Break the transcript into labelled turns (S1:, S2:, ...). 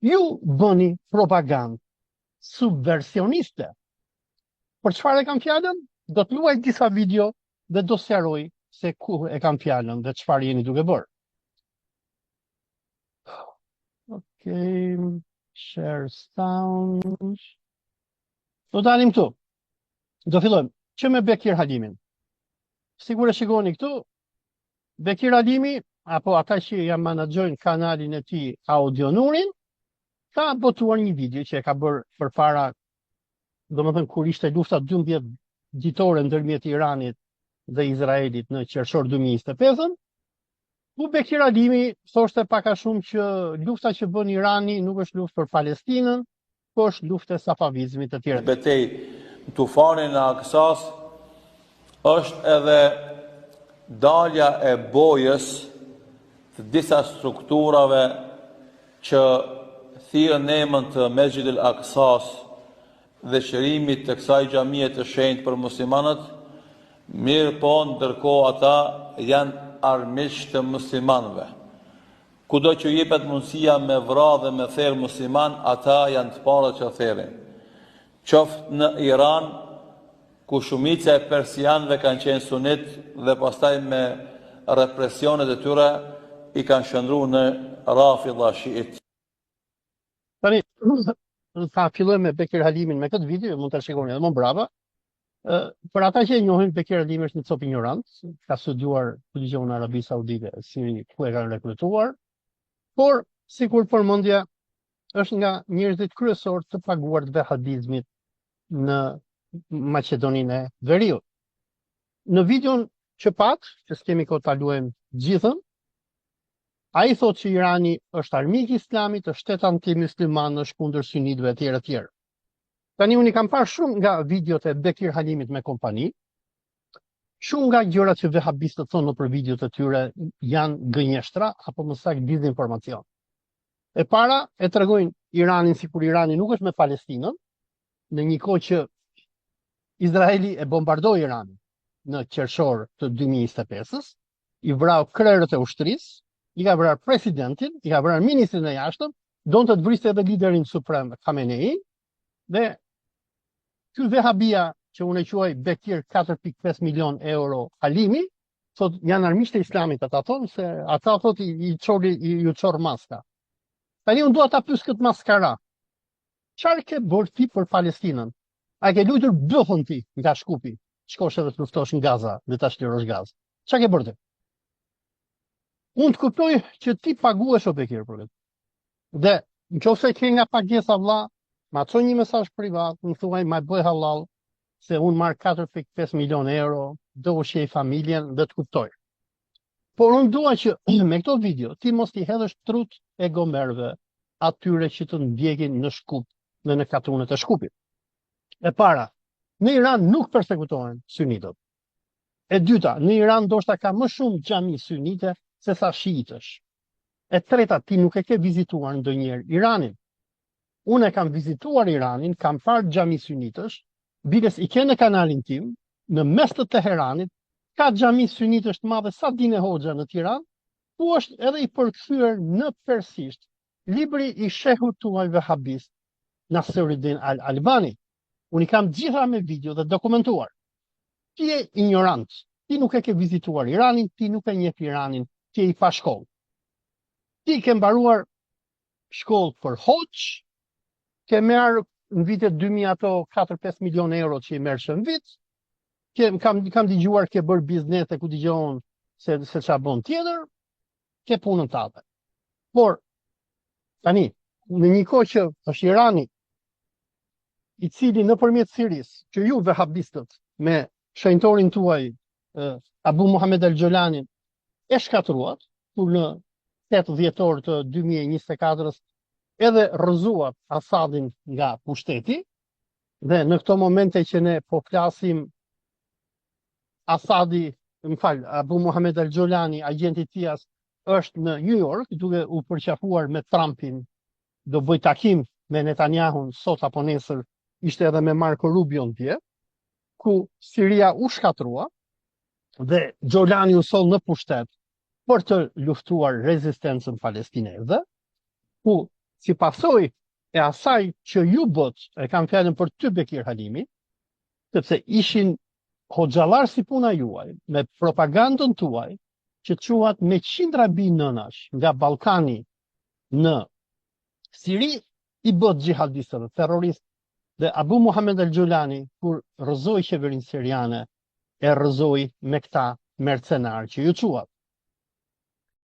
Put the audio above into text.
S1: Ju bëni propagandë subversioniste. Për çfarë e kam fjalën? Do të luaj disa video dhe do sqaroj se ku e kam fjalën dhe çfarë jeni duke bërë. Okej, share sound. Do dalim këtu. Do fillojmë që me Bekir Halimin. Sigur e shikoni këtu, Bekir Halimi, apo ata që ja menaxhojnë kanalin e tij Audio Nurin, ka botuar një video që e ka bërë përpara, domethënë kur ishte lufta 12 ditore ndërmjet Iranit dhe Izraelit në qershor 2025, ku Bekir Halimi thoshte pak a shumë që lufta që bën Irani nuk është luftë për Palestinën, por është luftë e safavizmit të tjerë.
S2: Betej në tufanin e Aksas është edhe dalja e bojës të disa strukturave që thirrën emën të Mesjidil Aksas dhe shërimit të kësaj xhamie të shenjtë për muslimanët, mirë po ndërkohë ata janë armiq të muslimanëve. Kudo që jepet mundësia me vra dhe me therr musliman, ata janë të parët që therrin. Qoftë në Iran, ku shumica e persianëve kanë qenë sunit dhe pastaj me represionet e tyre i kanë shëndruar në Rafidha Shiit.
S1: Tani, ta fillojmë me Bekir Halimin me këtë video, mund ta shikoni edhe më brapa. Për ata që e njohin, Bekir Halimi është një cop ignorant, ka studiuar Ligjon Arabi Saudite, si ku e kanë rekrutuar, por sikur përmendja është nga njerëzit kryesor të paguar të vehabizmit në Maqedoninë e Veriut. Në videon që pat, që s'kemi kohë ta luajmë gjithën, ai thotë që Irani është armik i Islamit, është shtet antimusliman, është kundër sunitëve etj. etj. Tani unë kam parë shumë nga videot e Bekir Halimit me kompani, shumë nga gjërat që vehabistët thonë nëpër videot e tyre janë gënjeshtra apo më saktë dezinformacion. E para e tregojnë Iranin sikur Irani nuk është me Palestinën, në një kohë që Izraeli e bombardoi Iranin në qershor të 2025-s, i vrau krerët e ushtrisë, i ka vrarë presidentin, i ka vrarë ministrin e jashtëm, donte të vriste edhe liderin suprem Khamenei, dhe ky vehabia që unë e quaj Bekir 4.5 milion euro Halimi, thot janë armiqtë e Islamit, ata thonë se ata thot ju çor maska. Tani unë dua ta pyes këtë maskara. Çfarë ke bërë ti për Palestinën? A ke luajtur bëhun ti nga Shkupi? Shkosh edhe të luftosh në Gaza dhe ta shlirosh Gazë. Çfarë ke bërë ti? Unë të kuptoj që ti paguesh o Bekir për këtë. Dhe nëse ke nga pagesa vlla, ma çon një mesazh privat, më thuaj ma bëj halal se unë marr 4.5 milion euro, do ushqej familjen dhe të kuptoj. Por unë dua që me këto video ti mos t'i hedhësh trut e gomerve atyre që të ndjekin në Shkup dhe në katunet e Shkupit. E para, në Iran nuk persekutohen sunitët. E dyta, në Iran ndoshta ka më shumë xhami sunite se sa shiitësh. E treta, ti nuk e ke vizituar ndonjëherë Iranin. Unë e kam vizituar Iranin, kam parë xhami sunitësh, biles i ke në kanalin tim, në mes të Teheranit, ka xhami sunitësh të madhe sa Dine Hoxha në Tiranë, ku është edhe i përkthyer në persisht libri i shehut tuaj vehabist Nasiruddin Al-Albani. Unë i kam gjitha me video dhe dokumentuar. Ti je ignorant, ti nuk e ke vizituar Iranin, ti nuk e njeh Iranin, ti je i pa shkollë. Ti ke mbaruar shkollë për hoç, ke merr në vitet 2000 ato 4-5 milion euro që i merrsh në vit, kam dëgjuar ke bërë biznese ku dëgjon se çfarë bën tjetër, ke punën tënde. Por tani, në një kohë që është Irani, i cili nëpërmjet Siris, që ju vehabistët me shenjtorin tuaj Abu Muhammed al-Gjolanin e shkatruat, kur në 8 dhjetor të 2024-s edhe rrëzuat Asadin nga pushteti, dhe në këto momente që ne po flasim, Asadi, Abu Muhammed al-Gjolani, agenti tijas, është në New York, duke u përqafuar me Trumpin, do bëj takim me Netanyahun sot apo nesër, ishte edhe me Marco Rubio tje, ku Siria u shkatrua dhe Gjolani u sol në pushtet për të luftuar rezistencën palestineze, ku si pasojë e asaj që ju bot, e kam fjalën për ty Bekir Halimi, sepse ishin hoxhallar si puna juaj, me propagandën tuaj, që quat me qindra bi nënash nga Ballkani në Siri, i bot gjihadistët dhe terroristë, dhe Abu Muhammed al-Gjulani, kur rrëzoi qeverinë siriane, e rrëzoi me këta mercenarë që ju quat.